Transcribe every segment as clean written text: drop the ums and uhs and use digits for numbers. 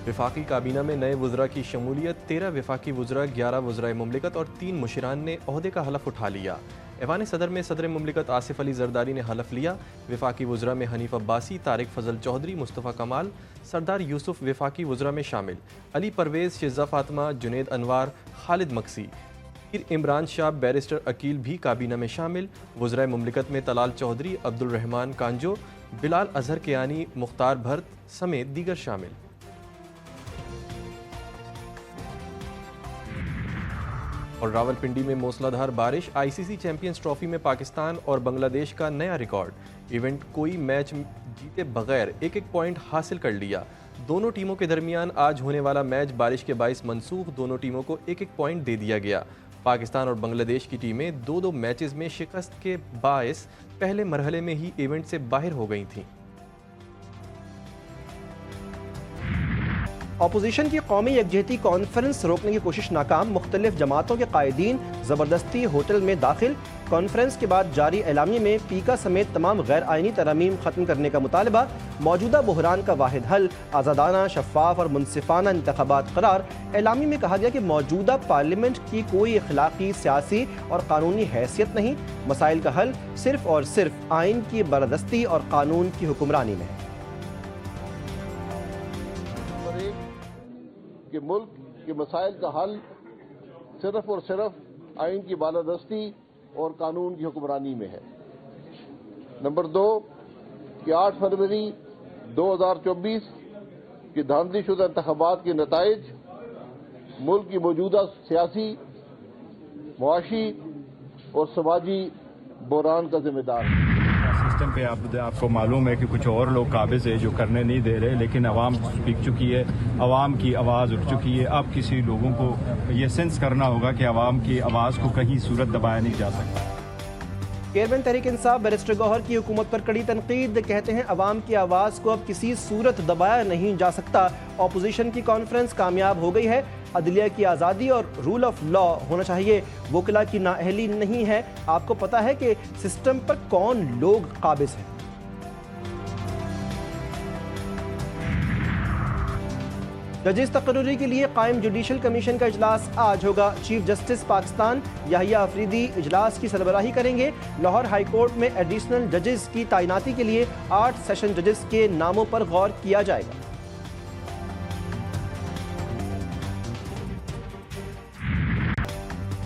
वफाकी काबीना में नए वज़रा की शमूलियत। 13 वफाकी वज़रा, 11 वज़राए मुमलिकत और 3 मुशीरान ने ओहदे का हलफ उठा लिया। ऐवान सदर में सदर मुमलिकत आसिफ अली जरदारी ने हलफ लिया। वफाकी वज़रा में हनीफ अब्बासी, तारिक फजल चौधरी, मुस्तफ़ा कमाल, सरदार यूसुफ वफाकी वज़रा में शामिल। अली परवेज़, शिज़ा फातिमा, जुनेद अनवार, खालिद मक्सी, इमरान शाह, बैरिस्टर अकील भी काबीना में शामिल। वज़राए मुमलिकत में तलाल चौधरी, अब्दुल रहमान कांजो, बिलाल अजहर कियानी, मुख्तार भर्त समेत दीगर शामिल। और रावलपिंडी में मूसलाधार बारिश। आईसीसी चैंपियंस ट्रॉफी में पाकिस्तान और बांग्लादेश का नया रिकॉर्ड। इवेंट कोई मैच जीते बगैर एक एक पॉइंट हासिल कर लिया। दोनों टीमों के दरमियान आज होने वाला मैच बारिश के बाइस मनसूख। दोनों टीमों को एक एक पॉइंट दे दिया गया। पाकिस्तान और बांग्लादेश की टीमें दो दो मैचेस में शिकस्त के बाइस पहले मरहले में ही इवेंट से बाहर हो गई थीं। अपोजिशन की कौमी यकजहती कॉन्फ्रेंस रोकने की कोशिश नाकाम। मुख्तलिफ जमातों के कायदीन ज़बरदस्ती होटल में दाखिल। कॉन्फ्रेंस के बाद जारी एलामिये में पीका समेत तमाम गैर आइनी तरमीम ख़त्म करने का मुतालबा। मौजूदा बहरान का वाहिद हल आज़ादाना, शफ़ाफ और मुनसिफाना इंतख़ाबात करार। एलामिये में कहा गया कि मौजूदा पार्लियामेंट की कोई अखलाकी, सियासी और कानूनी हैसियत नहीं। मसाइल का हल सिर्फ और सिर्फ आइन की बरदस्ती और कानून की हुक्मरानी में है। कि मुल्क के मसाइल का हल सिर्फ और सिर्फ आइन की बालादस्ती और कानून की हुक्मरानी में है। नंबर 2 कि 8 फरवरी 2024 के धांधलीशुदा इंतखाबात के नताइज मुल्क की मौजूदा सियासी, मुआशी और समाजी बहरान का जिम्मेदार है। सिस्टम पे आपको मालूम है कि कुछ और लोग काबिज है जो करने नहीं दे रहे, लेकिन अवाम स्पीक चुकी है, अवाम की आवाज़ उठ चुकी है। अब किसी लोगों को ये सेंस करना होगा कि अवाम की आवाज़ को कहीं सूरत दबाया नहीं जा सकता। चेयरमैन तहरीक इंसाफ बैरिस्टर गौहर की हुकूमत पर कड़ी तनकीद। कहते हैं अवाम की आवाज़ को अब किसी सूरत दबाया नहीं जा सकता। अपोजिशन की कॉन्फ्रेंस कामयाब हो गई है। अदलिया की आज़ादी और रूल ऑफ लॉ होना चाहिए। वकला की नाअहली नहीं है। आपको पता है कि सिस्टम पर कौन लोग काबिज हैं। जजेस तकर्री के लिए कायम जुडिशल कमीशन का इजलास आज होगा। चीफ जस्टिस पाकिस्तान याहिया अफरीदी इजलास की सरबराही करेंगे। लाहौर हाई कोर्ट में एडिशनल जजेस की तैनाती के लिए 8 सेशन जजेस के नामों पर गौर किया जाएगा।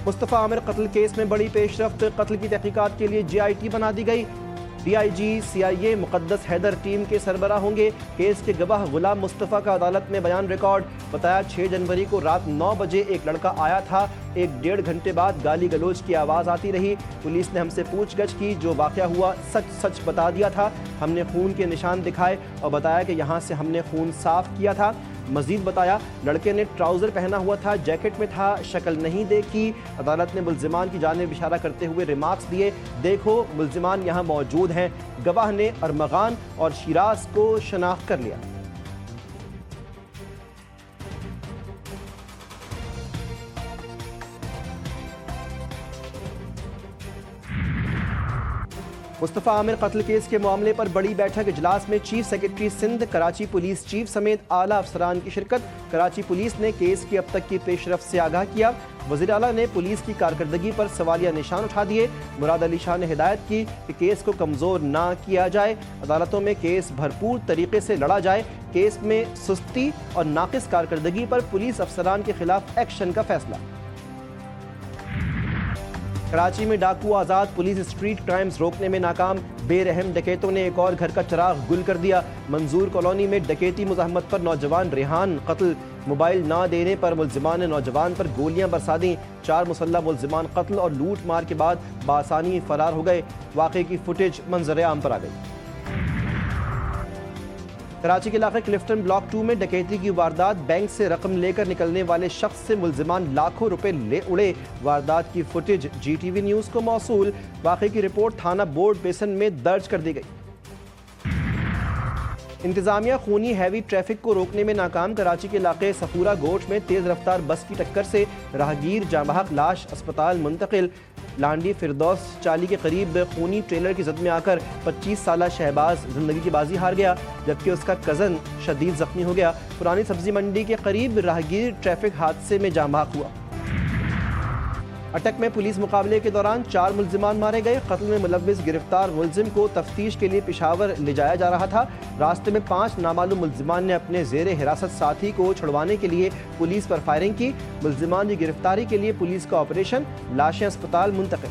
मुस्तफ़ा आमिर कत्ल केस में बड़ी पेशरफ्त। कत्ल की तहकीकात के लिए GIT बना दी गई। DIG CIA मुक़द्दस हैदर टीम के सरबराह होंगे। केस के गवाह गुलाम मुस्तफ़ा का अदालत में बयान रिकॉर्ड। बताया 6 जनवरी को रात 9 बजे एक लड़का आया था। 1-1.5 घंटे बाद गाली गलोच की आवाज़ आती रही। पुलिस ने हमसे पूछगछ की। जो वाक़या हुआ सच सच बता दिया था। हमने खून के निशान दिखाए और बताया कि यहाँ से हमने खून साफ किया था। मजीद बताया लड़के ने ट्राउज़र पहना हुआ था, जैकेट में था, शक्ल नहीं देखी। अदालत ने मुल्जिमान की जानिब इशारा करते हुए रिमार्क्स दिए, देखो मुल्जिमान यहाँ मौजूद हैं। गवाह ने अरमगान और शिराज को शनाख्त कर लिया। मुस्तफ़ा आमिर कत्ल केस के मामले पर बड़ी बैठक। इजलास में chief secretary Sindh, Karachi police chief समेत आला अफसरान की शिरकत। कराची पुलिस ने केस की अब तक की पेशरफ्त से आगाह किया। वज़ीर आला ने पुलिस की कारकर्दगी पर सवालिया निशान उठा दिए। मुराद अली शाह ने हिदायत की कि केस को कमज़ोर ना किया जाए। अदालतों में केस भरपूर तरीके से लड़ा जाए। केस में सुस्ती और नाकिस कारकर्दगी पर पुलिस अफसरान के खिलाफ एक्शन का फैसला। कराची में डाकू आज़ाद। पुलिस स्ट्रीट क्राइम्स रोकने में नाकाम। बेरहम डकैतों ने एक और घर का चिराग गुल कर दिया। मंजूर कॉलोनी में डकैती मुज़ाहमत पर नौजवान रेहान कत्ल। मोबाइल ना देने पर मुल्जिमान ने नौजवान पर गोलियां बरसा दी। 4 मुसल्लह मुल्जिमान कत्ल और लूट मार के बाद बासानी फरार हो गए। वाक़े की फुटेज मंजर आम पर आ गई। कराची के इलाके क्लिफ्टन ब्लॉक 2 में डकैती की वारदात। बैंक से रकम लेकर निकलने वाले शख्स से मुल्जिमान लाखों रुपए ले उड़े। वारदात की फुटेज GTV न्यूज़ को मौसूल। वाक़े की रिपोर्ट थाना बोर्ड बेसन में दर्ज कर दी गई। इंतजामिया खूनी हैवी ट्रैफिक को रोकने में नाकाम। कराची के इलाके सफूरा गोट में तेज रफ्तार बस की टक्कर से राहगीर जांबहक, लाश अस्पताल मुंतकिल। लांडी फिरदौस चाली के करीब खूनी ट्रेलर की जद में आकर 25 साला शहबाज जिंदगी की बाजी हार गया, जबकि उसका कज़न शदीद जख्मी हो गया। पुरानी सब्जी मंडी के करीब राहगीर ट्रैफिक हादसे में जांबहक हुआ। अटक में पुलिस मुकाबले के दौरान 4 मुल्जिमान मारे गए। कत्ल में मुलव्विस गिरफ्तार मुल्जिम को तफ्तीश के लिए पेशावर ले जाया जा रहा था। रास्ते में 5 नामालूम मुल्जिमान ने अपने जेर हिरासत साथी को छुड़वाने के लिए पुलिस पर फायरिंग की। मुल्जिमान की गिरफ्तारी के लिए पुलिस का ऑपरेशन। लाशें अस्पताल मुंतकिल।